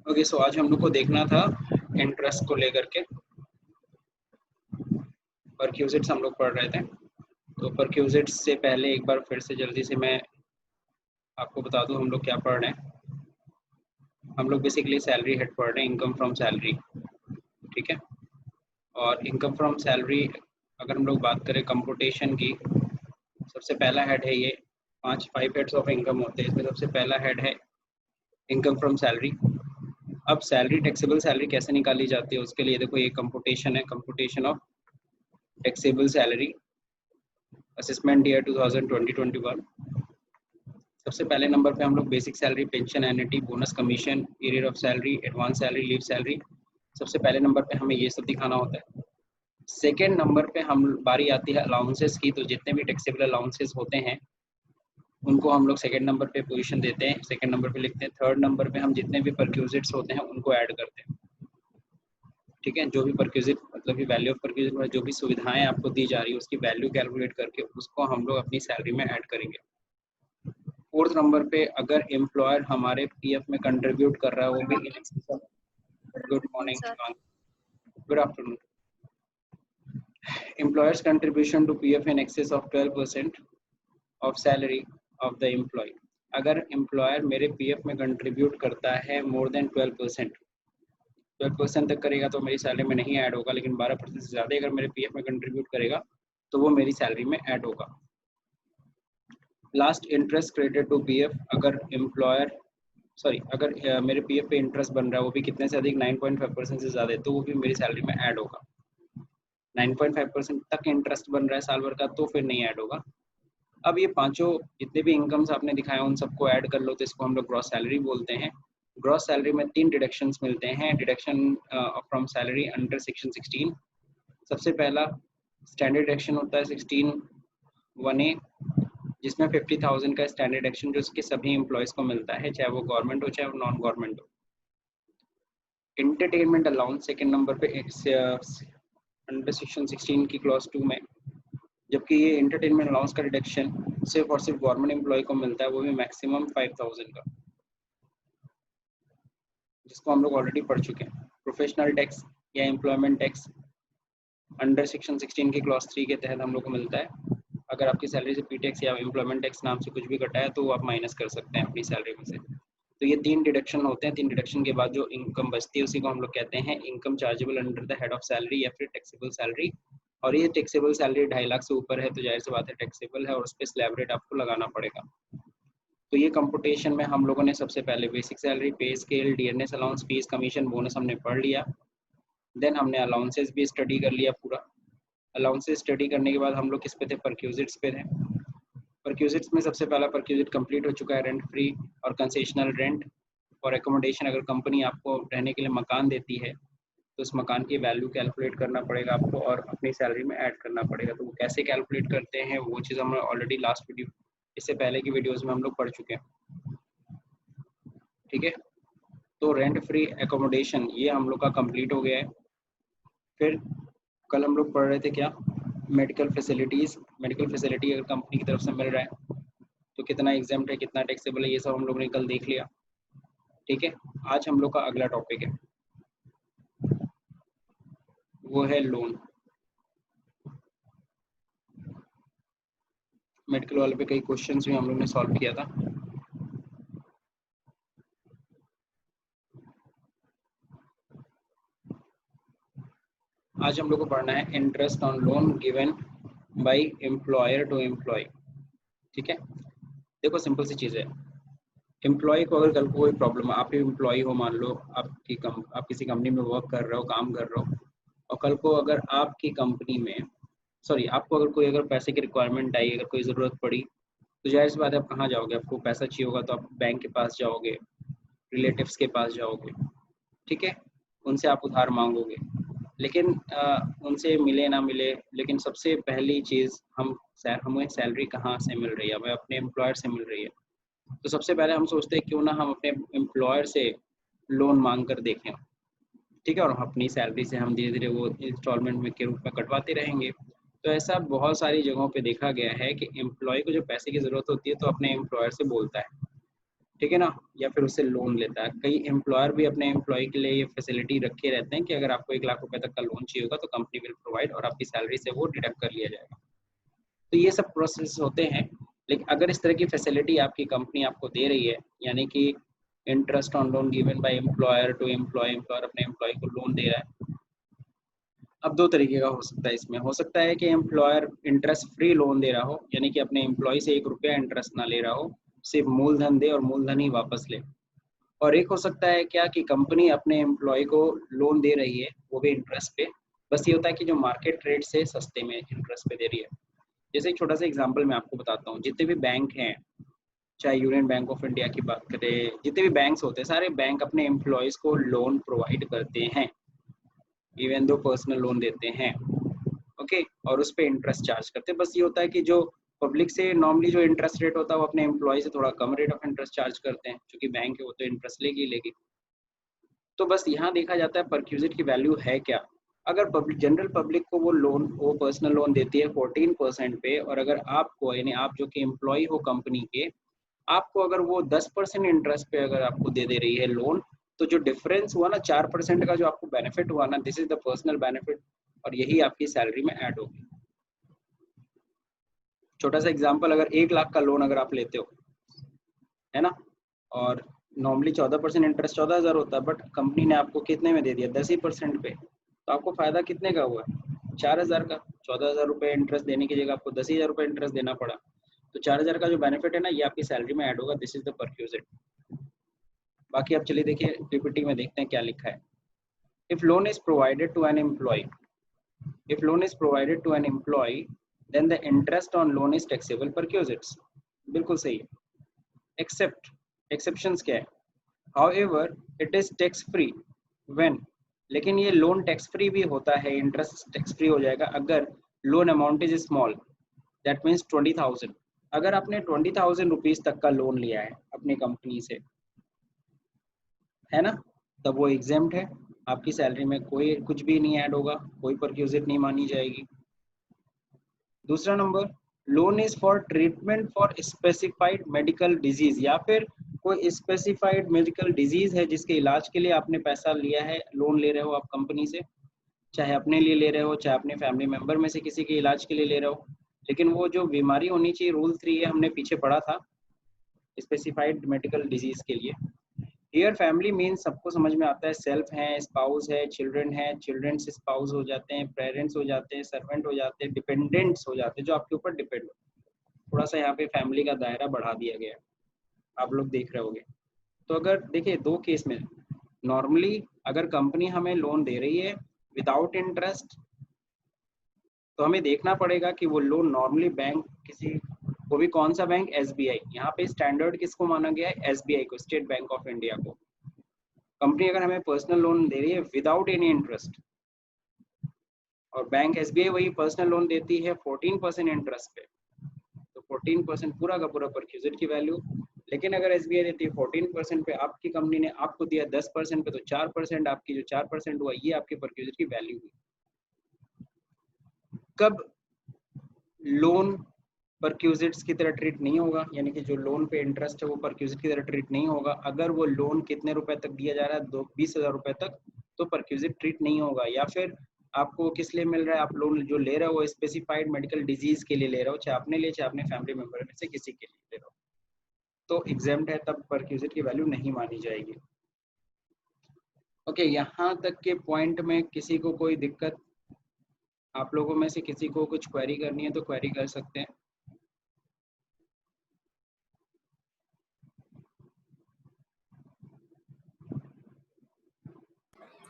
Okay, सो आज हम लोग को देखना था इंटरेस्ट को लेकर के। परक्यूजिट्स हम लोग पढ़ रहे थे, तो परक्यूजिट्स से पहले एक बार फिर से जल्दी से मैं आपको बता दूं हम लोग क्या पढ़ रहे हैं। हम लोग बेसिकली सैलरी हेड पढ़ रहे हैं, इनकम फ्रॉम सैलरी। ठीक है, और इनकम फ्रॉम सैलरी अगर हम लोग बात करें कंप्यूटेशन की, सबसे पहला हेड है ये। 5 हेड्स ऑफ इनकम होते हैं, इसमें सबसे पहला हेड है इनकम फ्रॉम सैलरी। अब सैलरी, टैक्सेबल सैलरी कैसे निकाली जाती है उसके लिए देखो, ये कंप्यूटेशन है, computation of taxable salary assessment year 2020-21। सबसे पहले नंबर पे हम लोग basic salary, pension, annuity, bonus, commission, period of salary, advance salary, leave salary, सबसे पहले नंबर पे हमें ये सब दिखाना होता है। सेकेंड नंबर पे हम बारी आती है अलाउंसेस की, तो जितने भी टैक्सेबल अलाउंसेस होते हैं उनको हम लोग सेकेंड नंबर पे पोजीशन देते हैं, सेकेंड नंबर पे लिखते हैं। थर्ड नंबर पे हम जितने भी परक्यूजिट्स होते हैं उनको ऐड करते हैं। ठीक है, जो भी परक्यूजिट मतलब कि वैल्यू ऑफ परक्यूजिट में जो भी सुविधाएं आपको दी जा रही है उसकी वैल्यू कैलकुलेट करके उसको हम लोग अपनी सैलरी में ऐड करेंगे। फोर्थ नंबर पे अगर एम्प्लॉयर हमारे पीएफ में कंट्रीब्यूट कर रहा है, वो भी in excess of, good morning, good afternoon, employer's contribution to PF in excess of 12% of salary of the employee. अगर एम्प्लॉयर मेरे पीएफ में कंट्रीब्यूट करता है मोर देन 12%, 12% तक करेगा तो मेरी सैलरी में नहीं ऐड होगा, लेकिन 12% से ज़्यादा अगर मेरे पीएफ में कंट्रीब्यूट करेगा तो वो मेरी सैलरी में ऐड होगा। Last, interest credit to PF. अगर एम्प्लॉयर अगर मेरे पीएफ पे इंटरेस्ट बन रहा है वो भी कितने से अधिक, 9.5% से ज़्यादा है, तो वो भी मेरी सैलरी में ऐड होगा। 9.5% तक इंटरेस्ट बन रहा है साल भर का तो फिर नहीं ऐड होगा। अब ये पांचों जितने भी इनकम्स आपने दिखाए उन सबको ऐड कर लो तो इसको हम लोग ग्रॉस सैलरी बोलते हैं। ग्रॉस सैलरी में 3 डिडक्शंस मिलते हैं, deduction from salary under section 16। सबसे पहला स्टैंडर्ड डिडक्शन होता है 16(1)(a), जिसमें 50,000 का स्टैंडर्ड डिडक्शन जो उसके सभी एम्प्लॉयज़ को मिलता है, चाहे वो गवर्नमेंट हो चाहे वो नॉन गवर्नमेंट हो। एंटरटेनमेंट अलाउंस सेकेंड नंबर पे अंडर सेक्शन 16 की क्लॉज 2 में, जबकि ये एंटरटेनमेंट अलाउंस का डिडक्शन सिर्फ और सिर्फ गवर्नमेंट एम्प्लॉय को मिलता है, वो भी मैक्सिमम 5,000 का, जिसको हम लोग ऑलरेडी पढ़ चुके हैं। प्रोफेशनल टैक्स या एम्प्लॉयमेंट टैक्स अंडर सेक्शन 16 की क्लॉज 3 के तहत हम लोग को मिलता है। अगर आपकी सैलरी से पीटैक्स या एम्प्लॉयमेंट टैक्स नाम से कुछ भी कटा है तो वो आप माइनस कर सकते हैं अपनी सैलरी में से। तो ये 3 डिडक्शन होते हैं। 3 डिडक्शन के बाद जो इनकम बचती है उसी को हम लोग कहते हैं income chargeable under the head of salary या फिर टैक्सेबल सैलरी। और ये टैक्सेबल सैलरी 2.5 लाख से ऊपर है तो जाहिर सी बात है टैक्सेबल है और उस पर स्लैब रेट आपको लगाना पड़ेगा। तो ये कंप्यूटेशन में हम लोगों ने सबसे पहले बेसिक सैलरी, पे scale, DNS allowance, fees, commission, bonus हमने पढ़ लिया। देन हमने अलाउंसेस भी स्टडी कर लिया पूरा। अलाउंसेस स्टडी करने के बाद हम लोग किस पे थे, परक्यूजिट्स पे थे। परक्यूजिट्स में सबसे पहला परक्यूजिट कंप्लीट हो चुका है, रेंट फ्री और कंसेशनल रेंट और एकोमोडेशन। अगर कंपनी आपको रहने के लिए मकान देती है तो उस मकान की वैल्यू कैलकुलेट करना पड़ेगा आपको और अपनी सैलरी में ऐड करना पड़ेगा। तो वो कैसे कैलकुलेट करते हैं वो चीज़ हम ऑलरेडी लास्ट वीडियो, इससे पहले की वीडियोज़ में हम लोग पढ़ चुके हैं। ठीक है, तो रेंट फ्री एकोमोडेशन ये हम लोग का कंप्लीट हो गया है। फिर कल हम लोग पढ़ रहे थे क्या, मेडिकल फैसिलिटीज़। मेडिकल फैसिलिटी अगर कंपनी की तरफ से मिल रहा है तो कितना एग्जाम्प्ट है, कितना टैक्सेबल है, ये सब हम लोग ने कल देख लिया। ठीक है, आज हम लोग का अगला टॉपिक है वो है लोन। मेडिकल वाले पे कई क्वेश्चंस भी हम लोग ने सॉल्व किया था। आज हम लोग को पढ़ना है interest on loan given by employer to employee. ठीक है, देखो सिंपल सी चीज़ है, एम्प्लॉय को अगर कल को कोई प्रॉब्लम, आप एम्प्लॉय हो, मान लो आप किसी कंपनी में वर्क कर रहे हो, काम कर रहे हो, और कल को अगर आपकी कंपनी में आपको अगर कोई पैसे की रिक्वायरमेंट आई, अगर कोई ज़रूरत पड़ी तो जाहिर सी बात है आप कहाँ जाओगे, आपको पैसा चाहिए होगा तो आप बैंक के पास जाओगे, रिलेटिव्स के पास जाओगे। ठीक है, उनसे आप उधार मांगोगे, लेकिन उनसे मिले ना मिले, लेकिन सबसे पहली चीज़ हमें सैलरी कहाँ से मिल रही है, हमें अपने एम्प्लॉयर से मिल रही है। तो सबसे पहले हम सोचते हैं क्यों ना हम अपने एम्प्लॉयर से लोन मांग कर देखें। ठीक है, और अपनी सैलरी से हम धीरे धीरे वो इंस्टॉलमेंट में के रूप में कटवाते रहेंगे। तो ऐसा बहुत सारी जगहों पे देखा गया है कि एम्प्लॉय को जो पैसे की ज़रूरत होती है तो अपने एम्प्लॉयर से बोलता है। ठीक है ना, या फिर उससे लोन लेता है। कई एम्प्लॉयर भी अपने एम्प्लॉय के लिए ये फैसिलिटी रखे रहते हैं कि अगर आपको 1 लाख रुपए तक का लोन चाहिए होगा तो कंपनी विल प्रोवाइड और आपकी सैलरी से वो डिडक्ट कर लिया जाएगा। तो ये सब प्रोसेस होते हैं। लेकिन अगर इस तरह की फैसिलिटी आपकी कंपनी आपको दे रही है, यानी कि interest on loan given by employer to employee, employer अपने एम्प्लॉय को लोन दे रहा है। अब दो तरीके का हो सकता है इसमें, हो सकता है कि एम्प्लॉयर इंटरेस्ट फ्री लोन दे रहा हो, यानी कि अपने एम्प्लॉय से 1 रुपया इंटरेस्ट ना ले रहा हो, सिर्फ मूलधन दे और मूलधन ही वापस ले। और एक हो सकता है क्या कि कंपनी अपने एम्प्लॉय को लोन दे रही है, वो भी इंटरेस्ट पे, बस ये होता है कि जो मार्केट रेट से सस्ते में इंटरेस्ट पे दे रही है। जैसे एक छोटा सा एग्जांपल मैं आपको बताता हूँ, जितने भी बैंक हैं, चाहे यूनियन बैंक ऑफ इंडिया की बात करें, जितने भी बैंक्स होते हैं, सारे बैंक अपने एम्प्लॉयज़ को लोन प्रोवाइड करते हैं, इवन दो पर्सनल लोन देते हैं, ओके, और उस पर इंटरेस्ट चार्ज करते हैं। बस ये होता है कि जो पब्लिक से नॉर्मली जो इंटरेस्ट रेट होता है वो अपने एम्प्लॉय से थोड़ा कम रेट ऑफ इंटरेस्ट चार्ज करते हैं, क्योंकि बैंक है वो तो इंटरेस्ट लेगी। तो बस यहाँ देखा जाता है परक्यूजिट की वैल्यू है क्या। अगर पब्लिक, जनरल पब्लिक को वो पर्सनल लोन देती है 14% पे, और अगर आपको, यानी आप जो कि एम्प्लॉय हो कंपनी के, आपको अगर वो 10% इंटरेस्ट पे अगर आपको दे रही है लोन, तो जो डिफरेंस हुआ ना 4% का जो आपको बेनिफिट हुआ ना, this is the personal benefit, और यही आपकी सैलरी में ऐड होगी। छोटा सा एग्जांपल, अगर 1 लाख का लोन अगर आप लेते हो, है ना, और नॉर्मली 14% इंटरेस्ट 14,000 होता है, बट कंपनी ने आपको कितने में दे दिया, 10% पे, तो आपको फायदा कितने का हुआ, 4,000 का। 14,000 रुपये इंटरेस्ट देने की जगह आपको 10,000 रुपये इंटरेस्ट देना पड़ा, तो 4,000 का जो बेनिफिट है ना, ये आपकी सैलरी में ऐड होगा। This is the perquisite. बाकी आप चलिए देखिए पीपीटी में देखते हैं क्या लिखा है। If loan is provided to an employee, if loan is provided to an employee, then the interest on loan is taxable perquisites. बिल्कुल सही है। एक्सेप्ट, एक्सेप्शंस क्या है, however it is tax free when, लेकिन ये लोन टैक्स फ्री भी होता है, इंटरेस्ट टैक्स फ्री हो जाएगा अगर loan amount is small, that means 20,000। अगर आपने 20,000 रुपीज तक का लोन लिया है अपनी कंपनी से, है ना, तब वो एग्जेम्प्ट है, आपकी सैलरी में कोई कुछ भी नहीं ऐड होगा, कोई परक्यूजिट नहीं मानी जाएगी। दूसरा number, loan is for treatment for specified medical disease, या फिर कोई स्पेसिफाइड मेडिकल डिजीज है जिसके इलाज के लिए आपने पैसा लिया है, लोन ले रहे हो आप कंपनी से, चाहे अपने लिए ले रहे हो, चाहे अपने फैमिली मेंबर में से किसी के इलाज के लिए ले रहे हो, लेकिन वो जो बीमारी होनी चाहिए, रूल 3 है, हमने पीछे पढ़ा था स्पेसिफाइड मेडिकल डिजीज के लिए। हियर फैमिली मीन्स सबको समझ में आता है, सेल्फ है, स्पाउस है, चिल्ड्रन है, चिल्ड्रंस स्पाउस हो जाते हैं, पेरेंट्स हो जाते हैं, सर्वेंट हो जाते हैं, डिपेंडेंट्स हो जाते हैं, जो आपके ऊपर डिपेंड हो। थोड़ा सा यहाँ पे फैमिली का दायरा बढ़ा दिया गया है, आप लोग देख रहे होंगे। तो अगर देखिए दो केस में, नॉर्मली अगर कंपनी हमें लोन दे रही है विदाउट इंटरेस्ट, तो हमें देखना पड़ेगा कि वो लोन नॉर्मली बैंक किसी, वो भी कौन सा बैंक, एसबीआई। यहाँ पे स्टैंडर्ड किसको माना गया है, एसबीआई को, स्टेट बैंक ऑफ इंडिया को। कंपनी अगर हमें पर्सनल लोन दे रही है विदाउट एनी इंटरेस्ट, और बैंक एसबीआई वही पर्सनल लोन देती है 14% इंटरेस्ट पे, तो 14% पूरा का पूरा परक्यूजिट की वैल्यू। लेकिन अगर एसबीआई देती है 14% पे, आपकी कंपनी ने आपको दिया 10% पे, तो 4%, आपकी जो 4% हुआ, ये आपके परक्यूजिट की वैल्यू हुई। कब लोन परक्यूजिट्स की तरह ट्रीट नहीं होगा, यानी कि जो लोन पे इंटरेस्ट है वो परक्यूजिट की तरह ट्रीट नहीं होगा, अगर वो लोन कितने रुपए तक दिया जा रहा है, 20,000 रुपए तक, तो परक्यूजिट ट्रीट नहीं होगा। या फिर आपको किस लिए मिल रहा है, आप लोन जो ले रहे हो स्पेसिफाइड मेडिकल डिजीज के लिए ले रहे हो, चाहे अपने लिए चाहे अपने फैमिली मेंबर में से किसी के लिए ले रहे हो, तो एग्जेम्प्ट है, तब परक्यूजिट की वैल्यू नहीं मानी जाएगी। ओके, यहाँ तक के पॉइंट में किसी को कोई दिक्कत, आप लोगों में से किसी को कुछ क्वेरी करनी है तो क्वेरी कर सकते हैं।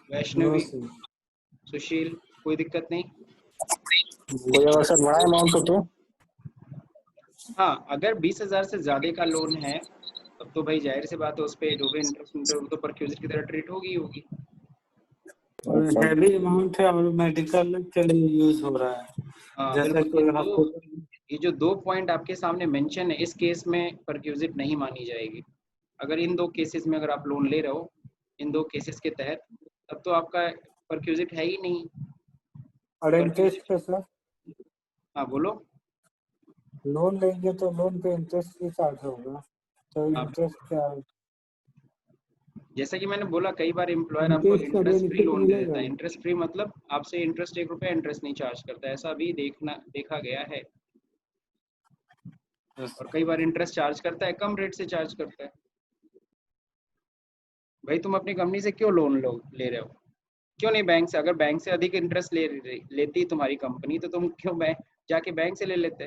वैष्णवी, सुशील, कोई दिक्कत नहीं? कोई अगर सर बड़ा अमाउंट तो हाँ, अगर 20,000 से ज्यादा का लोन है तब तो भाई जाहिर सी बात है उस पे जो भी इंटरेस्ट तो परक्यूजिट की तरह ट्रीट होगी होगी। हैवी अमाउंट है और मेडिकल के लिए यूज हो रहा है। हाँ जैसे बिल्कुल, कि ये जो दो पॉइंट आपके सामने मेंशन है, इस केस में परक्यूजिट नहीं मानी जाएगी। अगर इन दो केसेस में अगर आप लोन ले रहे हो, इन दो केसेस के तहत, तब तो आपका परक्यूजिट है ही नहीं। और इंटरेस्ट पे सर, हाँ बोलो। लोन लेंगे तो लोन पे इंटरेस्ट भी चार्ज होगा। तो आप इंटरेस्ट क्या है? जैसा कि मैंने बोला कई बार एम्प्लॉयर आपको इंटरेस्ट का इंटरेस्ट फ्री बेनिफिट लोन दे देता मिलेगा? है। इंटरेस्ट फ्री मतलब आपसे इंटरेस्ट 1 रुपया इंटरेस्ट नहीं चार्ज करता है, ऐसा भी देखा गया है। और कई बार इंटरेस्ट चार्ज करता है, कम रेट से चार्ज करता है। भाई तुम अपनी कंपनी से क्यों लोन ले रहे हो? क्यों नहीं बैंक से? अगर बैंक से अधिक इंटरेस्ट लेती तुम्हारी कंपनी तो तुम क्यों जाके बैंक से ले लेते?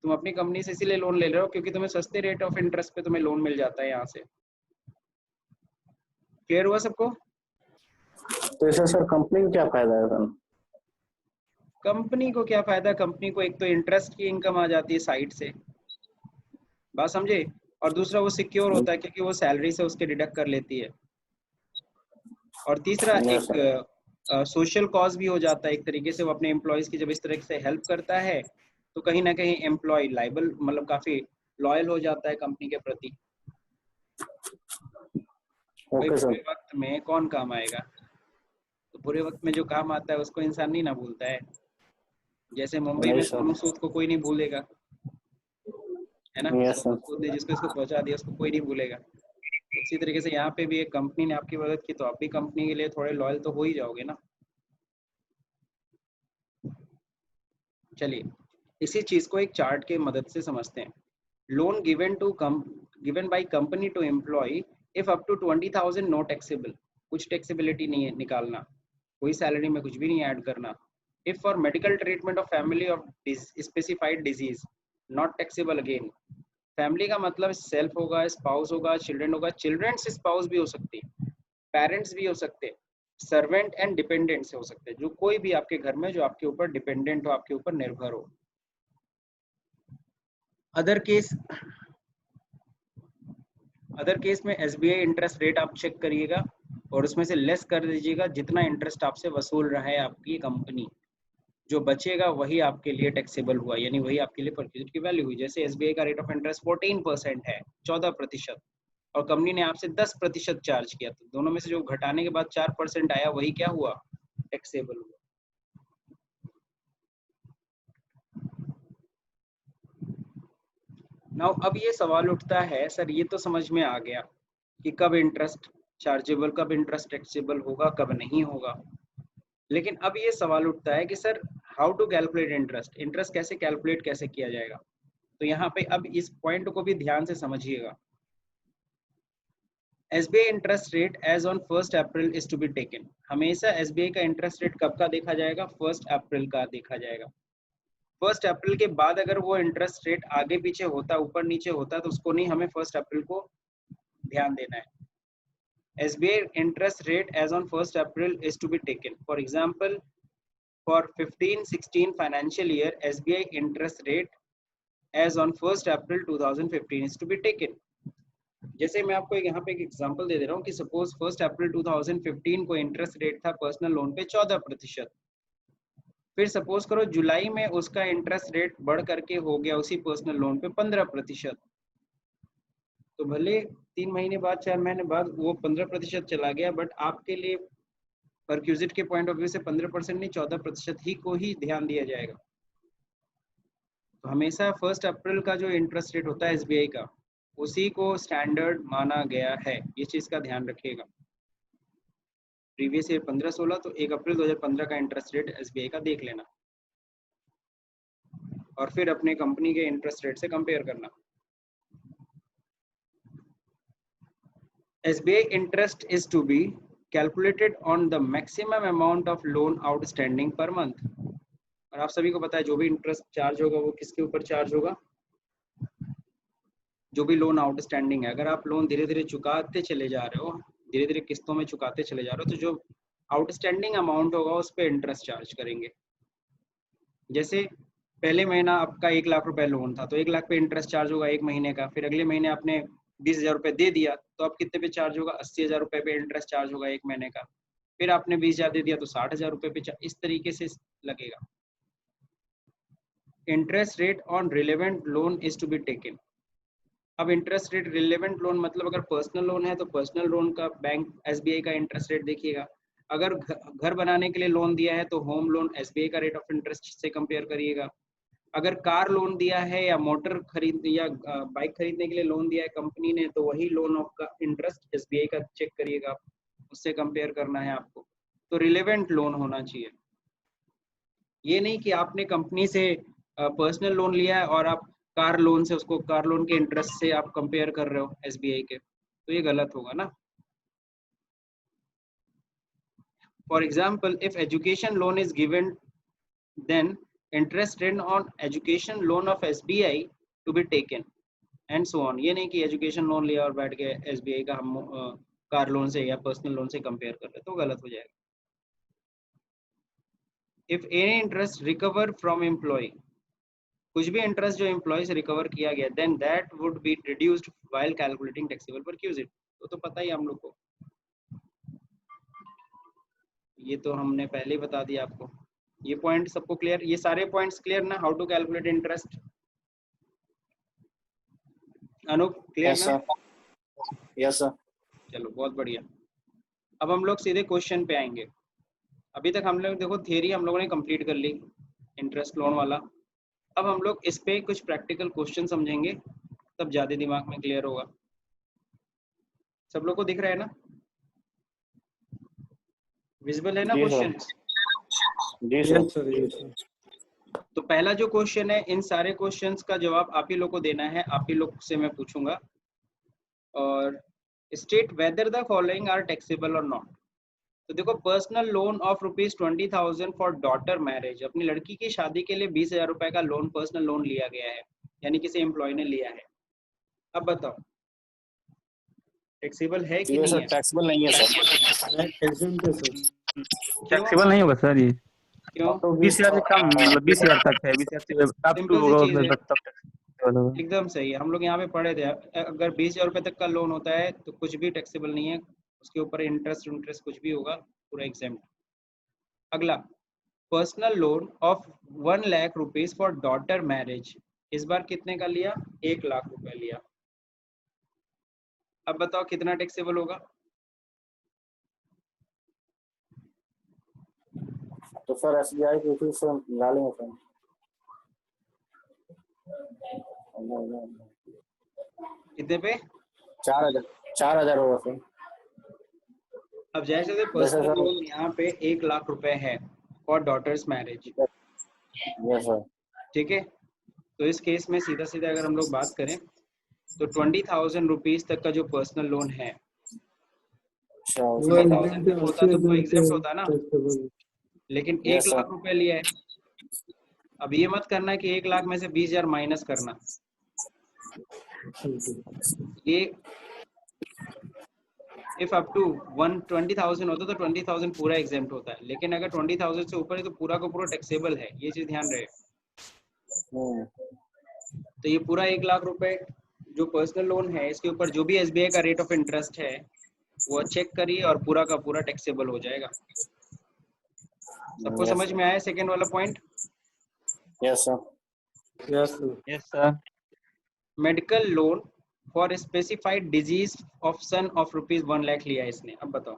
तुम अपनी कंपनी से इसीलिए लोन ले रहे हो क्योंकि तुम्हें सस्ते रेट ऑफ इंटरेस्ट पे तुम्हें लोन मिल जाता है यहाँ से। क्लियर हुआ सबको? तो इससे सर कंपनी को क्या फायदा है सर? कंपनी को क्या फायदा? कंपनी को एक तो इंटरेस्ट की इनकम आ जाती है साइड से, बात समझे, और दूसरा वो सिक्योर होता है क्योंकि वो सैलरी से उसके डिडक्ट कर लेती है। और तीसरा यस एक सर। सोशल कॉज भी हो जाता है एक तरीके से। वो अपने एम्प्लॉयज की जब इस तरह से हेल्प करता है तो कहीं ना कहीं एम्प्लॉय लाइबल मतलब काफी लॉयल हो जाता है कंपनी के प्रति। भाई ओके बुरे सर। वक्त में कौन काम आएगा? तो बुरे वक्त में जो काम आता है उसको इंसान नहीं ना भूलता है। जैसे मुंबई नहीं में सर। सोनू सूद को कोई नहीं भूलेगा, है ना? Yes Sonu sir. सूद ने जिसको इसको पहुंचा दिया उसको कोई नहीं भूलेगा। उसी तरीके से यहाँ पे भी एक कंपनी ने आपकी मदद की तो आप भी कंपनी के लिए थोड़े लॉयल तो हो ही जाओगे ना। चलिए इसी चीज को एक चार्ट के मदद से समझते हैं। Loan given by company to employee if up to 20,000 no taxable. कुछ टैक्सेबिलिटी नहीं है निकालना, कोई सैलरी में कुछ भी नहीं ऐड करना। If for medical treatment of family of specified disease not taxable again. Family का मतलब सेल्फ होगा, स्पाउस होगा, चिल्ड्रन होगा, चिल्ड्रंस स्पाउस भी हो सकती है, पेरेंट्स भी हो सकते हैं, सर्वेंट एंड डिपेंडेंट्स हो सकते हैं, जो कोई भी आपके घर में जो आपके ऊपर डिपेंडेंट हो, आपके ऊपर निर्भर हो। अदर केस में एसबीआई इंटरेस्ट रेट आप चेक करिएगा और उसमें से लेस कर दीजिएगा जितना इंटरेस्ट आपसे वसूल रहा है आपकी कंपनी। जो बचेगा वही आपके लिए टैक्सेबल हुआ, यानी वही आपके लिए परक्यूजिट की वैल्यू हुई। जैसे एसबीआई का रेट ऑफ इंटरेस्ट 14% है, 14%, और कंपनी ने आपसे 10% चार्ज किया, तो दोनों में से जो घटाने के बाद 4% आया वही क्या हुआ? टैक्सेबल हुआ। नाउ अब ये सवाल उठता है, सर ये तो समझ में आ गया कि कब इंटरेस्ट चार्जेबल, कब इंटरेस्ट टैक्सेबल होगा, कब नहीं होगा। लेकिन अब ये सवाल उठता है कि sir how to calculate interest, interest कैसे कैलकुलेट कैसे किया जाएगा? तो यहाँ पे अब इस पॉइंट को भी ध्यान से समझिएगा। SBI interest rate as on 1 April is to be taken. हमेशा एसबीआई का इंटरेस्ट रेट कब का देखा जाएगा? 1 अप्रैल का देखा जाएगा। 1 अप्रैल के बाद अगर वो इंटरेस्ट रेट आगे पीछे होता, ऊपर नीचे होता, तो उसको नहीं, हमें 1 अप्रैल को ध्यान देना है। SBI interest rate as on 1st April is to be taken. For example, for 15-16 financial year, SBI interest rate as on 1st April 2015 is to be taken. जैसे मैं आपको यहाँ पे एक एग्जांपल दे रहा हूँ कि सपोज 1 अप्रैल 2015 को इंटरेस्ट रेट था पर्सनल लोन पे 14%। फिर सपोज करो जुलाई में उसका इंटरेस्ट रेट बढ़ करके हो गया उसी पर्सनल लोन पे 15%। तो भले 3 महीने बाद 4 महीने बाद वो 15% चला गया, बट आपके लिए परक्यूजिट के पॉइंट ऑफ व्यू से 15% नहीं 14% ही को ही ध्यान दिया जाएगा। तो हमेशा 1 अप्रैल का जो इंटरेस्ट रेट होता है एसबीआई का, उसी को स्टैंडर्ड माना गया है, ये चीज का ध्यान रखिएगा। प्रीवियस ईयर 15-16, तो 1 अप्रैल 2015 का इंटरेस्ट रेट एसबीआई का देख लेना और फिर अपने कंपनी के इंटरेस्ट रेट से कंपेयर करना। SBI interest is to be calculated on the maximum amount of loan outstanding per month। और आप सभी को पता है जो भी इंटरेस्ट चार्ज होगा वो किसके ऊपर चार्ज होगा? जो भी लोन आउटस्टैंडिंग है, अगर आप लोन धीरे धीरे चुकाते चले जा रहे हो, धीरे धीरे किस्तों में चुकाते चले जा रहे हो, तो जो आउटस्टैंडिंग अमाउंट होगा उस पर इंटरेस्ट चार्ज करेंगे। जैसे पहले महीना आपका 1 लाख रुपए लोन था तो 1 लाख पे इंटरेस्ट चार्ज होगा 1 महीने का। फिर अगले महीने आपने 20,000 रुपए दे दिया तो अब कितने पे चार्ज होगा? 80,000 रुपए पे इंटरेस्ट चार्ज होगा 1 महीने का। फिर आपने 20,000 दे दिया तो 60,000 रुपए पे इस तरीके से लगेगा। Interest rate on relevant loan is to be taken. अब इंटरेस्ट रेट रिलेवेंट लोन मतलब अगर पर्सनल लोन है तो पर्सनल लोन का बैंक एसबीआई का इंटरेस्ट रेट देखिएगा। अगर घर बनाने के लिए लोन दिया है तो होम लोन एसबीआई का रेट ऑफ इंटरेस्ट से कंपेयर करिएगा। अगर कार लोन दिया है या मोटर खरीद या बाइक खरीदने के लिए लोन दिया है कंपनी ने, तो वही लोन का इंटरेस्ट एसबीआई का चेक करिएगा आप, उससे कंपेयर करना है आपको। तो रिलेवेंट लोन होना चाहिए, ये नहीं कि आपने कंपनी से पर्सनल लोन लिया है और आप कार लोन से उसको कार लोन के इंटरेस्ट से आप कंपेयर कर रहे हो एसबीआई के, तो ये गलत होगा ना। For example, if education loan is given, then interest rate on education loan of SBI to be taken and so on। ये नहीं कि एजुकेशन लोन लिया और बैठ के एसबीआई का हम कार लोन से या पर्सनल लोन से कंपेयर कर रहे हैं, तो गलत हो जाएगा। If any interest recover from employee, कुछ भी इंटरेस्ट जो एम्प्लॉय से रिकवर किया गया, then that would be reduced while calculating taxable perquisite. तो पता ही हम लोग को, ये तो हमने पहले ही बता दिया आपको। ये पॉइंट सबको क्लियर, ये सारे पॉइंट्स क्लियर ना, how to calculate interest? Anoop clear ना? Yes sir. चलो बहुत बढ़िया। अब हम लोग सीधे क्वेश्चन पे आएंगे। अभी तक हम लोग देखो थियरी हम लोगों ने कंप्लीट कर ली इंटरेस्ट लोन वाला। अब हम लोग इस पे कुछ प्रैक्टिकल क्वेश्चन समझेंगे, तब ज्यादा दिमाग में क्लियर होगा। सब लोग को दिख रहा है ना, विजिबल है ना जी सर। क्वेश्चन? जी सर। Yes sir. तो पहला जो क्वेश्चन है, इन सारे क्वेश्चंस का जवाब आप ही लोग को देना है, आप ही लोग से मैं पूछूंगा। और state whether the following are taxable और नॉट। तो देखो, personal loan of ₹20,000 for daughter marriage, अपनी लड़की की शादी के लिए 20,000 रुपए का लोन, पर्सनल लोन लिया गया है, यानी किसी एम्प्लॉय ने लिया है। अब बताओ टैक्सेबल है कि ये नहीं सर है? टैक्सेबल नहीं है सर। एग्जाम पे सर। टैक्सेबल नहीं होगा सर ये। क्यों? 20,000 से कम, मतलब 20,000 तक है, 20,000 से अप टू सिंपल सी होगा चीज उसमें है, तब टैक्सेबल होगा। एकदम सही है। हम लोग यहाँ पे पढ़े थे, अगर 20,000 रुपए तक का लोन होता है तो कुछ भी टैक्सेबल नहीं है, उसके ऊपर इंटरेस्ट कुछ भी होगा, पूरा एग्जाम्प्ट। अगला, personal loan of 1 lakh rupees for daughter marriage, इस बार कितने का लिया? 1 लाख रुपए लिया। अब बताओ कितना टैक्सेबल होगा? तो सर एसबीआई की फीस से मिला लेंगे सर। कितने पे? 4,000 होगा सर। अब जैसे जैसे पर्सनल सर। लोन यहाँ पे 1 लाख रुपए है for daughter's marriage, yes sir. ठीक है। तो इस केस में सीधा सीधा अगर हम लोग बात करें तो 20,000 रुपीज तक का जो पर्सनल लोन है, अच्छा वो उसमें एग्जाम 20,000 पे तक होता तो 80,000 एग्जेम्प्ट होता ना, टैक्सेबल। लेकिन 1 यस लाख सर। रुपए लिया है। अब ये मत करना कि 1 लाख में से 20,000 माइनस करना, ये इफ अप टू 20,000 होता तो 20,000 पूरा एग्जेम्प्ट होता है, लेकिन अगर 20,000 से ऊपर है तो पूरा का पूरा टैक्सेबल है, ये चीज ध्यान रहे। तो ये पूरा 1 लाख रुपए जो पर्सनल लोन है, इसके ऊपर जो भी एसबीआई का रेट ऑफ इंटरेस्ट है वो चेक करिए और पूरा का पूरा टैक्सेबल हो जाएगा। सबको समझ में आया सेकेंड वाला point? Yes sir. Yes sir. Yes sir. Medical loan for specified disease of son of ₹1 lakh लिया है इसने। अब बताओ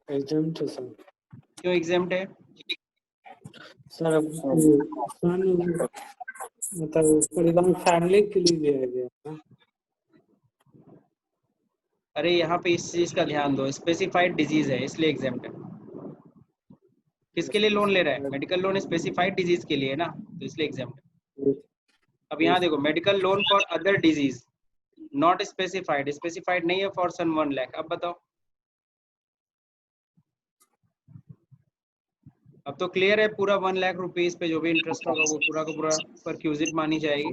एग्जाम पे सर। क्यों एग्जेम्प्ट है? सर मतलब परिवार फैमिली के लिए दिया गया है। अरे यहाँ पे इस चीज का ध्यान दो, स्पेसिफाइड डिजीज है इसलिए एग्जेम्प्ट है। किसके लिए लोन ले रहा है? मेडिकल लोन स्पेसिफाइड डिजीज के लिए है ना, तो इसलिए एग्जेम्प्ट है। अब यहाँ देखो, medical loan for other disease not specified, specified नहीं है फॉर सन 1 लाख। अब बताओ, अब तो क्लियर है, पूरा 1 लाख रुपीज पे जो भी इंटरेस्ट होगा वो पूरा का पूरा परक्यूजिट मानी जाएगी,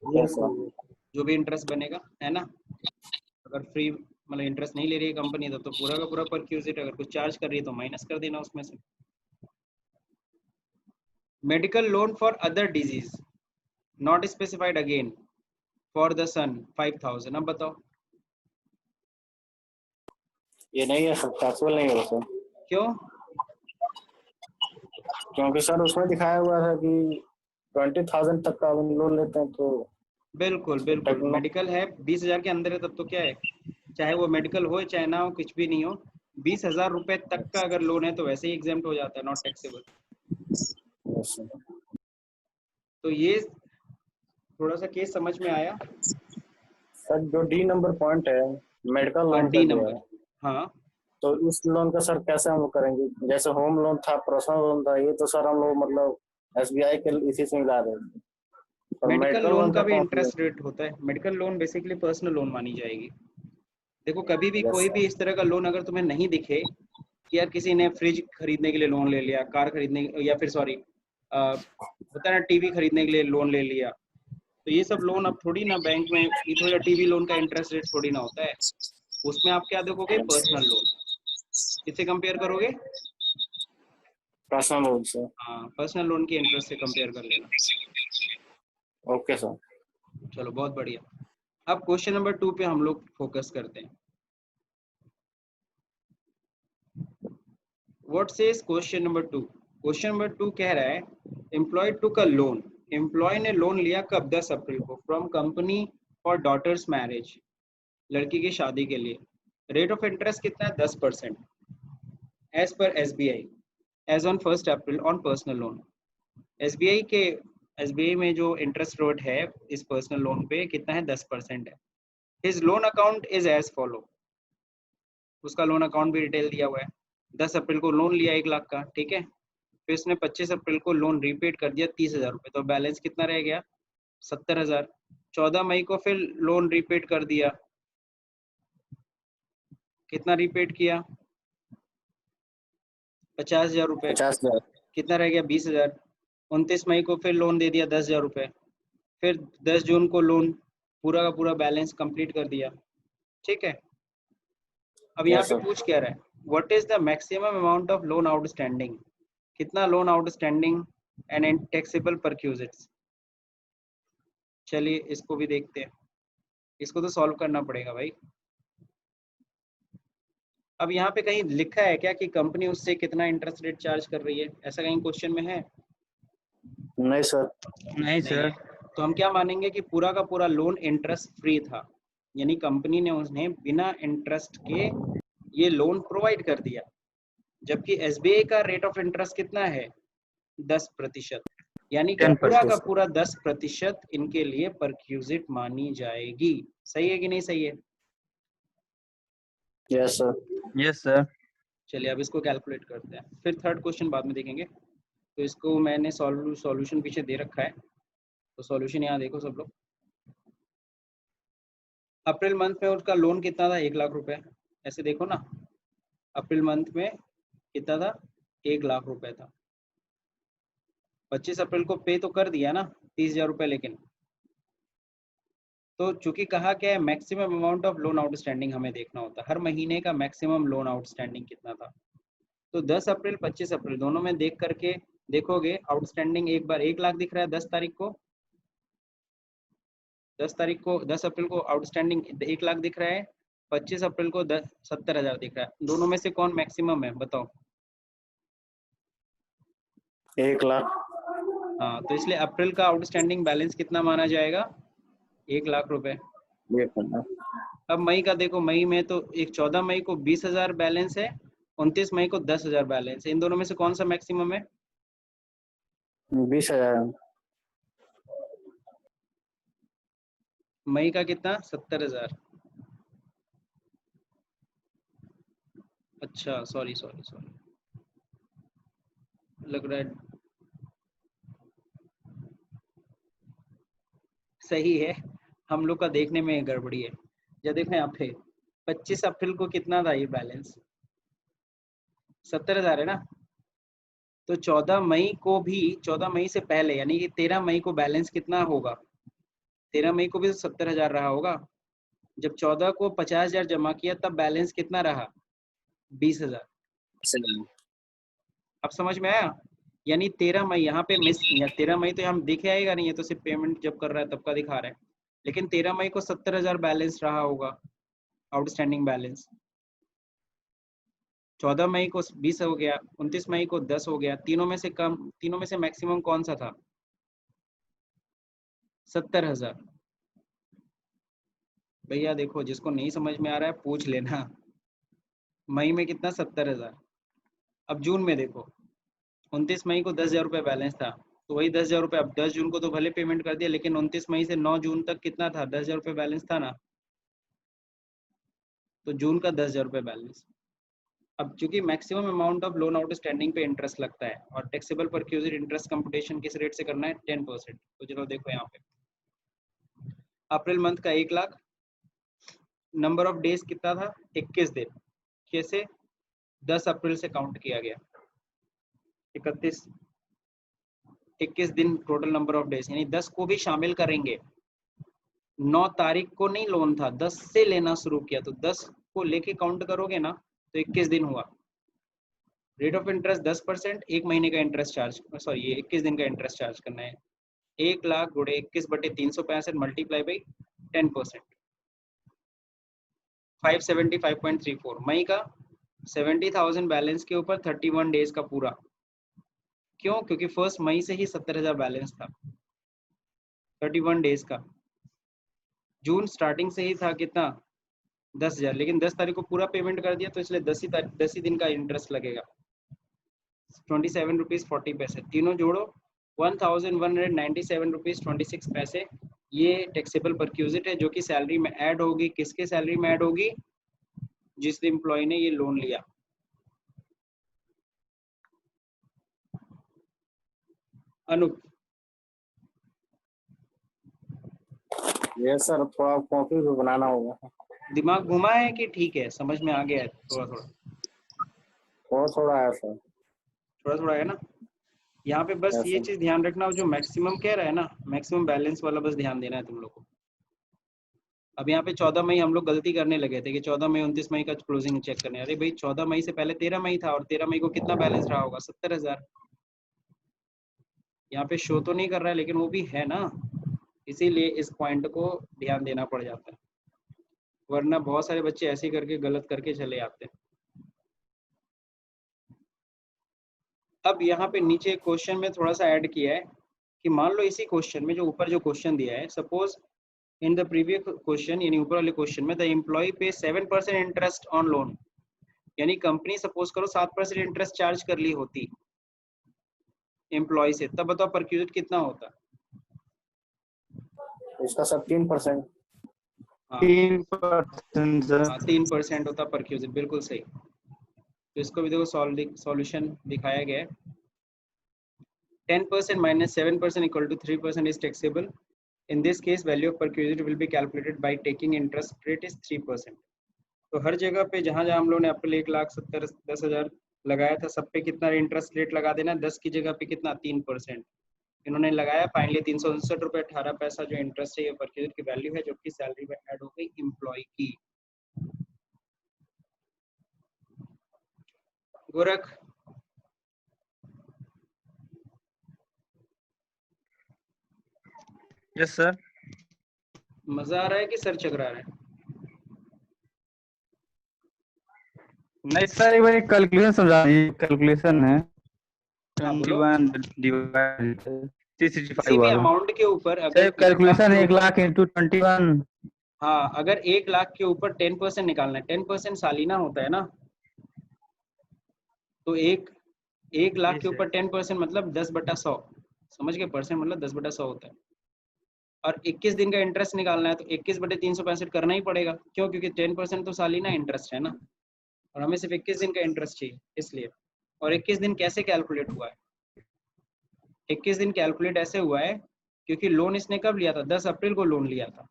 यस सर। जो भी इंटरेस्ट बनेगा, है ना। अगर फ्री मतलब इंटरेस्ट नहीं ले रही है कंपनी तो पूरा का पूरा परक्यूजिट, अगर कुछ चार्ज कर रही है तो माइनस कर देना उसमें से। Medical loan for other disease not specified again for the son 5,000। अब बताओ ये नहीं है सर, टैक्सेबल नहीं होगा सर। क्यों? क्योंकि सर उसमें दिखाया हुआ है कि 20,000 तक का लोन लेते हैं तो बिल्कुल बिल्कुल, मेडिकल है 20,000 के अंदर है तब तो क्या है, चाहे वो मेडिकल हो चाहे ना हो, कुछ भी नहीं हो, 20,000 रुपए तक का अगर लोन है तो वैसे ही एग्जाम्प्ट हो जाता है, नॉट टैक्सेबल। Yes, sir. तो ये थोड़ा सा केस समझ में आया। सर जो डी नंबर पॉइंट है मेडिकल हाँ, लोन का डी जो नंबर। है, हाँ, तो इस लोन का सर कैसे हम लोग करेंगे? जैसे होम लोन था, पर्सनल लोन था, ये तो सर हम लोग मतलब एसबीआई के इसी से मिला रहे हैं, और मेडिकल मेडिकल लोन लोन का का भी कौन इंटरेस्ट सा? रेट होता है। Medical loan basically personal loan मानी जाएगी। देखो कभी भी यस कोई भी सर। इस तरह का लोन अगर तुम्हें नहीं दिखे कि यार किसी ने फ्रिज खरीदने के लिए लोन ले लिया, कार खरीदने, या फिर सॉरी होता है ना टीवी खरीदने के लिए लोन ले लिया, तो ये सब लोन अब थोड़ी ना बैंक में, ये थोड़ा टीवी लोन का इंटरेस्ट रेट थोड़ी ना होता है। उसमें आप क्या देखोगे? Personal loan. किससे कंपेयर करोगे? पर्सनल लोन से। हाँ, पर्सनल लोन की इंटरेस्ट से कंपेयर कर लेना। Okay sir. चलो बहुत बढ़िया। अब क्वेश्चन नंबर 2 पे हम लोग फोकस करते हैं। What says question number 2? Question number 2 कह रहा है employee took a loan. Employee ने लोन लिया कब? 10 अप्रैल को from company for daughter's marriage, लड़की की शादी के लिए। रेट ऑफ इंटरेस्ट कितना है? 10% एज पर SBI as on 1 April on personal loan. SBI में जो इंटरेस्ट रेट है इस पर्सनल लोन पे कितना है? 10% है। His loan account is as follow. उसका लोन अकाउंट भी डिटेल दिया हुआ है। 10 अप्रैल को लोन लिया 1 लाख का, ठीक है। फिर उसने 25 अप्रैल को लोन रीपेड कर दिया 30,000 रुपये, तो बैलेंस कितना रह गया? 70,000। 14 मई को फिर लोन रीपेड कर दिया, कितना रीपेड किया? 50,000 रुपये। 50,000। कितना रह गया? 20,000। 29 मई को फिर लोन दे दिया 10,000 रुपये। फिर 10 जून को लोन पूरा का पूरा बैलेंस कंप्लीट कर दिया, ठीक है। अब यहाँ यस पे सर। पूछ क्या रहा है? What is the maximum amount of loan outstanding? कितना loan outstanding and taxable perquisites? चलिए इसको भी देखते हैं। इसको तो सॉल्व करना पड़ेगा भाई। अब यहाँ पे कहीं लिखा है क्या कि कंपनी उससे कितना इंटरेस्ट रेट चार्ज कर रही है? ऐसा कहीं क्वेश्चन में है? नहीं सर। नहीं नहीं सर। है। तो हम क्या मानेंगे कि पूरा का पूरा लोन इंटरेस्ट फ्री था, यानी कंपनी ने उन्हें बिना इंटरेस्ट के ये लोन प्रोवाइड कर दिया। जबकि एसबीआई का रेट ऑफ इंटरेस्ट कितना है? 10%, यानी कि पूरा का 10%। पूरा 10% इनके लिए परक्यूजिट मानी जाएगी। सही है कि नहीं सही है? Yes sir. Yes sir. चलिए अब इसको कैलकुलेट करते हैं, फिर थर्ड क्वेश्चन बाद में देखेंगे। तो इसको मैंने सॉल्यूशन पीछे दे रखा है, तो सॉल्यूशन यहाँ देखो सब लोग। अप्रैल मंथ में उसका लोन कितना था? 1 लाख रुपए। ऐसे देखो ना, अप्रैल मंथ में कितना था? 1 लाख रुपए था। 25 अप्रैल को पे तो कर दिया ना 30,000 रुपये, लेकिन तो चूंकि कहा क्या है maximum amount of loan outstanding हमें देखना होता है, हर महीने का मैक्सिमम लोन आउटस्टैंडिंग कितना था। तो 10 अप्रैल 25 अप्रैल दोनों में देख करके देखोगे आउटस्टैंडिंग एक बार 1 लाख दिख रहा है 10 तारीख को, 10 अप्रैल को आउटस्टैंडिंग 1 लाख दिख रहा है, 25 अप्रैल को 70,000 दिख रहा है। दोनों में से कौन मैक्सिमम है बताओ? 1 लाख। हाँ, तो इसलिए अप्रैल का आउटस्टैंडिंग बैलेंस कितना माना जाएगा? 1 लाख रुपए। अब मई का देखो, मई में तो 14 मई को 20,000 बैलेंस है, 29 मई को 10,000 बैलेंस है। इन दोनों में से कौन सा मैक्सिमम है? 20,000। मई का कितना? 70,000। अच्छा सॉरी सॉरी सॉरी, लग रहा है सही है, हम लोग का देखने में गड़बड़ी है। जब देखो यहाँ पे 25 अप्रैल को कितना था ये बैलेंस? 70,000 है ना। तो 14 मई को भी, 14 मई से पहले यानी कि 13 मई को बैलेंस कितना होगा? 13 मई को भी तो 70,000 रहा होगा। जब 14 को 50,000 जमा किया तब बैलेंस कितना रहा? 20,000। अब समझ में आया? यानी 13 मई यहाँ पे मिस, या 13 मई तो हम देखे आएगा नहीं, है तो सिर्फ पेमेंट जब कर रहा है तब का दिखा रहा है। लेकिन 13 मई को 70,000 बैलेंस रहा होगा आउटस्टैंडिंग बैलेंस। 14 मई को 20 हो गया, 29 मई को 10 हो गया। तीनों में से कम, तीनों में से मैक्सिमम कौन सा था? 70,000। भैया देखो जिसको नहीं समझ में आ रहा है पूछ लेना, मई में कितना 70,000। अब जून में देखो 29 मई को 10,000 रुपये बैलेंस था, तो वही 10,000 रुपये अब 10 जून को तो भले पेमेंट कर दिया, लेकिन 29 मई से 9 जून तक कितना था, 10,000 रुपये बैलेंस था ना, तो जून का 10,000 रुपये बैलेंस। अब चूंकि maximum amount of loan outstanding पे इंटरेस्ट लगता है और टैक्सेबल परक्यूजिट इंटरेस्ट कंप्यूटेशन किस रेट से करना है, 10%। तो चलो देखो यहाँ पे अप्रैल मंथ का 1 लाख, नंबर ऑफ डेज कितना था, 21 दिन। कैसे, 10 अप्रैल से काउंट किया गया, 21 दिन टोटल नंबर ऑफ डेज, यानी 10 को भी शामिल करेंगे। 9 तारीख को नहीं लोन था, 10 से लेना शुरू किया, तो 10 को लेके काउंट करोगे ना तो 21 दिन हुआ। रेट ऑफ इंटरेस्ट 10%, 1 महीने का इंटरेस्ट चार्ज, सॉरी ये 21 दिन का इंटरेस्ट चार्ज करना है। 1 लाख गुणे 21/365 मल्टीप्लाई बाई 10%, 575.34। मई का 70,000 बैलेंस के ऊपर 31 डेज का पूरा, क्यों, क्योंकि 1 मई से ही 70,000 बैलेंस था, 31 डेज का। जून स्टार्टिंग से ही था कितना, 10,000, लेकिन 10 तारीख को पूरा पेमेंट कर दिया, तो इसलिए 10 ही दिन का इंटरेस्ट लगेगा, 27 रुपीज 40 पैसे। तीनों जोड़ो 1197 रुपीज 26 पैसे। ये टैक्सेबल परक्यूजिट है जो कि सैलरी में ऐड होगी। किसके सैलरी में ऐड होगी, जिस एम्प्लॉय ने ये लोन लिया। अनूप, ये सर थोड़ा कॉपी भी बनाना होगा। दिमाग घुमा है कि ठीक है, समझ में आ गया है थोड़ा थोड़ा? थोड़ा है सर, थोड़ा थोड़ा है ना। यहाँ पे बस ये सर। चीज ध्यान रखना, जो मैक्सिमम कह रहा है ना, मैक्सिमम बैलेंस वाला बस ध्यान देना है तुम लोग को। अब यहाँ पे 14 मई हम लोग गलती करने लगे थे कि 14 मई 29 मई का क्लोजिंग चेक करने। अरे भाई 14 मई से पहले 13 मई था, और 13 मई को कितना बैलेंस रहा होगा, 70,000। यहाँ पे शो तो नहीं कर रहा है, लेकिन वो भी है ना, इसीलिए इस पॉइंट को ध्यान देना पड़ जाता है, वरना बहुत सारे बच्चे ऐसे करके गलत करके चले आते हैं। अब यहाँ पे नीचे क्वेश्चन में थोड़ा सा ऐड किया है कि मान लो इसी क्वेश्चन में जो ऊपर जो क्वेश्चन दिया है, suppose in the previous question, यानी ऊपर वाले क्वेश्चन में द एम्प्लॉय पे 7% इंटरेस्ट ऑन लोन, यानी कंपनी सपोज करो 7% इंटरेस्ट चार्ज कर ली होती एम्प्लॉय से, तब बताओ परक्यूजिट कितना होता? इसका सब 3%। 3% होता परक्यूजिट, बिल्कुल सही। तो इसको भी देखो सॉल्यूशन दिखाया गया है। 10% minus 7% equal to 3% is taxable. In this case, value of perquisite will be calculated by taking interest rate is 3%. तो हर जगह पे जहाँ जहाँ हम लोगों ने अप्रैल 1,70,10,000 लगाया था, सब पे कितना इंटरेस्ट रेट लगा देना, 10 की जगह पे कितना, 3% इन्होंने लगाया। फाइनली 369 रुपये 18 पैसा जो इंटरेस्ट है ये परक्यूजिट की वैल्यू है, जो कि सैलरी में ऐड हो गई एम्प्लॉय की। Gorakh, yes sir. मजा आ रहा है कि सर चकरा रहा है? नहीं सर, एक बार कैलकुलेशन समझा दीजिए। कैलकुलेशन है हाँ, बोलो। 21 डिवाइड 365 किसी भी वाला अमाउंट के ऊपर अगर सर। Calculation 1 lakh into 21। हाँ, अगर 1 लाख के ऊपर 10% निकालना है, 10% सालीना होता है ना, तो एक लाख के ऊपर 10% मतलब 10/100, समझ गए? परसेंट मतलब 10/100 होता है। और 21 दिन का इंटरेस्ट निकालना है तो 21/365 करना ही पड़ेगा, क्यों? क्योंकि 10% तो सालीना इंटरेस्ट है ना, और हमें सिर्फ 21 दिन का इंटरेस्ट चाहिए इसलिए। और 21 दिन कैसे कैलकुलेट हुआ है? 21 दिन कैलकुलेट ऐसे हुआ है क्योंकि लोन इसने कब लिया था, 10 अप्रैल को लोन लिया था।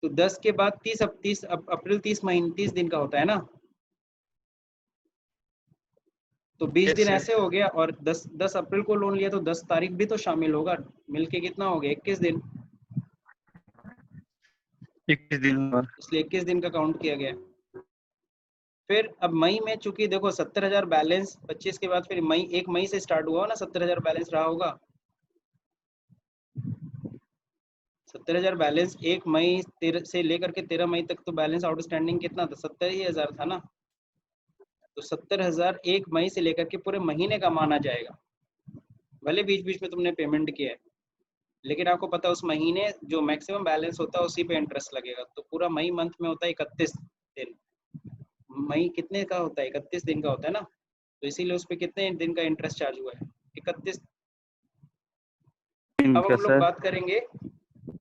तो 10 के बाद 30 अप्रैल 30 दिन का होता है ना, तो 20 दिन ऐसे हो गया। और 10 अप्रैल को लोन लिया तो 10 तारीख भी तो शामिल होगा, मिलके कितना हो गया, 21 दिन। 21 दिन, इसलिए 21 दिन का काउंट किया गया। फिर अब मई में चूंकि देखो 70,000 बैलेंस 25 के बाद, फिर मई 1 मई से स्टार्ट हुआ ना, 70,000 बैलेंस रहा होगा। 70,000 बैलेंस 1 मई से लेकर के 13 मई तक तो बैलेंस आउटस्टैंडिंग कितना था, 70,000 था ना। तो 70,000 1 मई से लेकर के पूरे महीने का माना जाएगा। भले बीच बीच में तुमने पेमेंट किया है, लेकिन आपको पता है उस महीने जो मैक्सिमम बैलेंस होता है उसी पे इंटरेस्ट लगेगा। तो पूरा मई मंथ में होता है 31 दिन, मई कितने का होता है, 31 दिन का होता है ना, तो इसीलिए उस पर कितने दिन का इंटरेस्ट चार्ज हुआ है, 31। अब इनका हम लोग सर बात करेंगे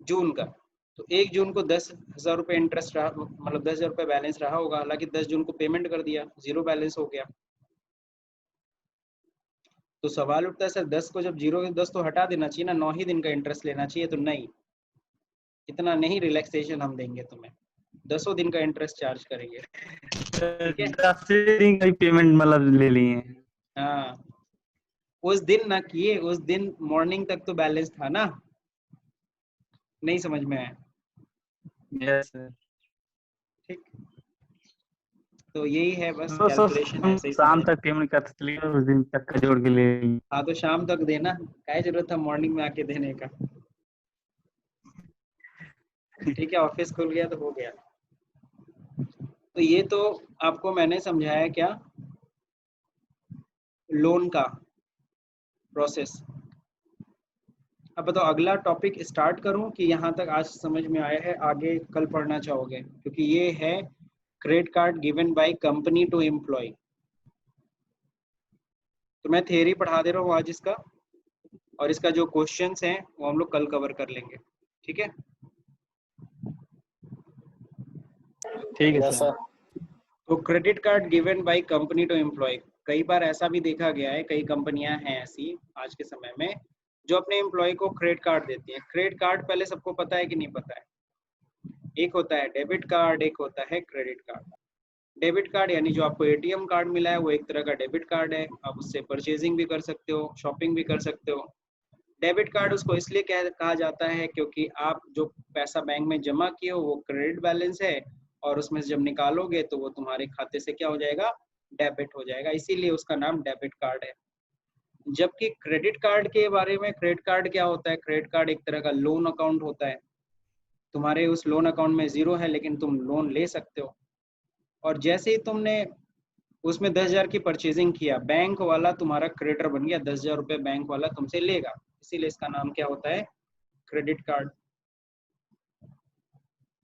जून का। तो 1 जून को 10,000 रुपये इंटरेस्ट रहा, मतलब 10,000 रुपये बैलेंस रहा होगा, हालांकि 10 जून को पेमेंट कर दिया, जीरो बैलेंस हो गया। तो सवाल उठता है सर 10 को जब जीरो 10 तो हटा देना चाहिए ना, 9 ही दिन का इंटरेस्ट लेना चाहिए। तो नहीं, इतना नहीं रिलैक्सेशन हम देंगे तुम्हें, 10 दिन का इंटरेस्ट चार्ज करेंगे। ठीक है, 10 दिन का पेमेंट मतलब ले लिए। हाँ उस दिन ना किए, उस दिन मॉर्निंग तक तो बैलेंस था ना, नहीं समझ में आया? Yes sir. ठीक, तो यही है बस, तो कैलकुलेशन ऐसे ही शाम समझ। तक पेमेंट कर सकते हैं, उस दिन तक का जोड़ के ले लिए। हाँ तो शाम तक देना, क्या जरूरत था मॉर्निंग में आके देने का। ठीक है, ऑफिस खुल गया तो हो गया। तो ये तो आपको मैंने समझाया क्या, लोन का प्रोसेस। अब बताओ अगला टॉपिक स्टार्ट करूं कि यहाँ तक आज समझ में आया है, आगे कल पढ़ना चाहोगे? क्योंकि ये है credit card given by company to employee. तो मैं थियरी पढ़ा दे रहा हूँ आज इसका, और इसका जो क्वेश्चंस हैं वो हम लोग कल कवर कर लेंगे। ठीक है, ठीक है यस सर। सर। तो credit card given by company to employee, कई बार ऐसा भी देखा गया है, कई कंपनियां हैं ऐसी आज के समय में जो अपने एम्प्लॉय को क्रेडिट कार्ड देती हैं। क्रेडिट कार्ड पहले सबको पता है कि नहीं पता है? एक होता है डेबिट कार्ड, एक होता है क्रेडिट कार्ड। डेबिट कार्ड यानी जो आपको एटीएम कार्ड मिला है, वो एक तरह का डेबिट कार्ड है, आप उससे परचेजिंग भी कर सकते हो, शॉपिंग भी कर सकते हो। डेबिट कार्ड उसको इसलिए कहा जाता है क्योंकि आप जो पैसा बैंक में जमा किए हो वो क्रेडिट बैलेंस है, और उसमें से जब निकालोगे तो वो तुम्हारे खाते से क्या हो जाएगा, डेबिट हो जाएगा, इसीलिए उसका नाम डेबिट कार्ड है। जबकि क्रेडिट कार्ड के बारे में, क्रेडिट कार्ड क्या होता है, क्रेडिट कार्ड एक तरह का लोन अकाउंट होता है। तुम्हारे उस लोन अकाउंट में जीरो है लेकिन तुम लोन ले सकते हो, और जैसे ही तुमने उसमें 10,000 की परचेजिंग किया, बैंक वाला तुम्हारा क्रेडिटर बन गया, 10,000 रुपये बैंक वाला तुमसे लेगा, इसीलिए इसका नाम क्या होता है, क्रेडिट कार्ड।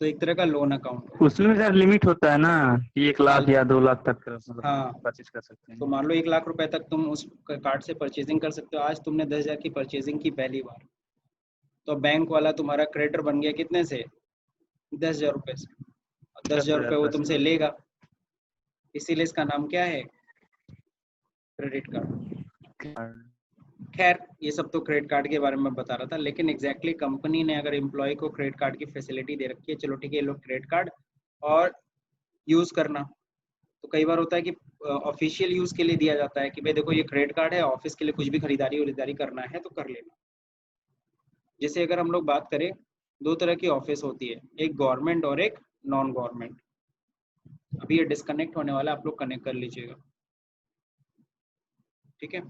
तो एक तरह का लोन अकाउंट। उसमें सर लिमिट होता है ना कि 1 लाख या 2 लाख तक मतलब हाँ, परचेज कर सकते तो हैं। मान लो 1 लाख रुपए तक तुम उस कार्ड से परचेजिंग कर सकते हो। आज तुमने 10,000 की परचेजिंग की पहली बार, तो बैंक वाला तुम्हारा क्रेडिटर बन गया कितने से, 10,000 रुपये से, और 10,000 रुपये वो तुमसे लेगा, इसीलिए इसका नाम क्या है, क्रेडिट कार्ड। खैर ये सब तो क्रेडिट कार्ड के बारे में बता रहा था, लेकिन एग्जैक्टली कंपनी ने अगर एम्प्लॉय को क्रेडिट कार्ड की फैसिलिटी दे रखी है, चलो ठीक है, ये लोग क्रेडिट कार्ड और यूज करना, तो कई बार होता है कि ऑफिशियल यूज के लिए दिया जाता है कि भाई देखो ये क्रेडिट कार्ड है, ऑफिस के लिए कुछ भी खरीदारी करना है तो कर लेना। जैसे अगर हम लोग बात करें, दो तरह की ऑफिस होती है, एक गवर्नमेंट और एक नॉन गवर्नमेंट। अभी ये डिस्कनेक्ट होने वाला है, आप लोग कनेक्ट कर लीजिएगा, ठीक है।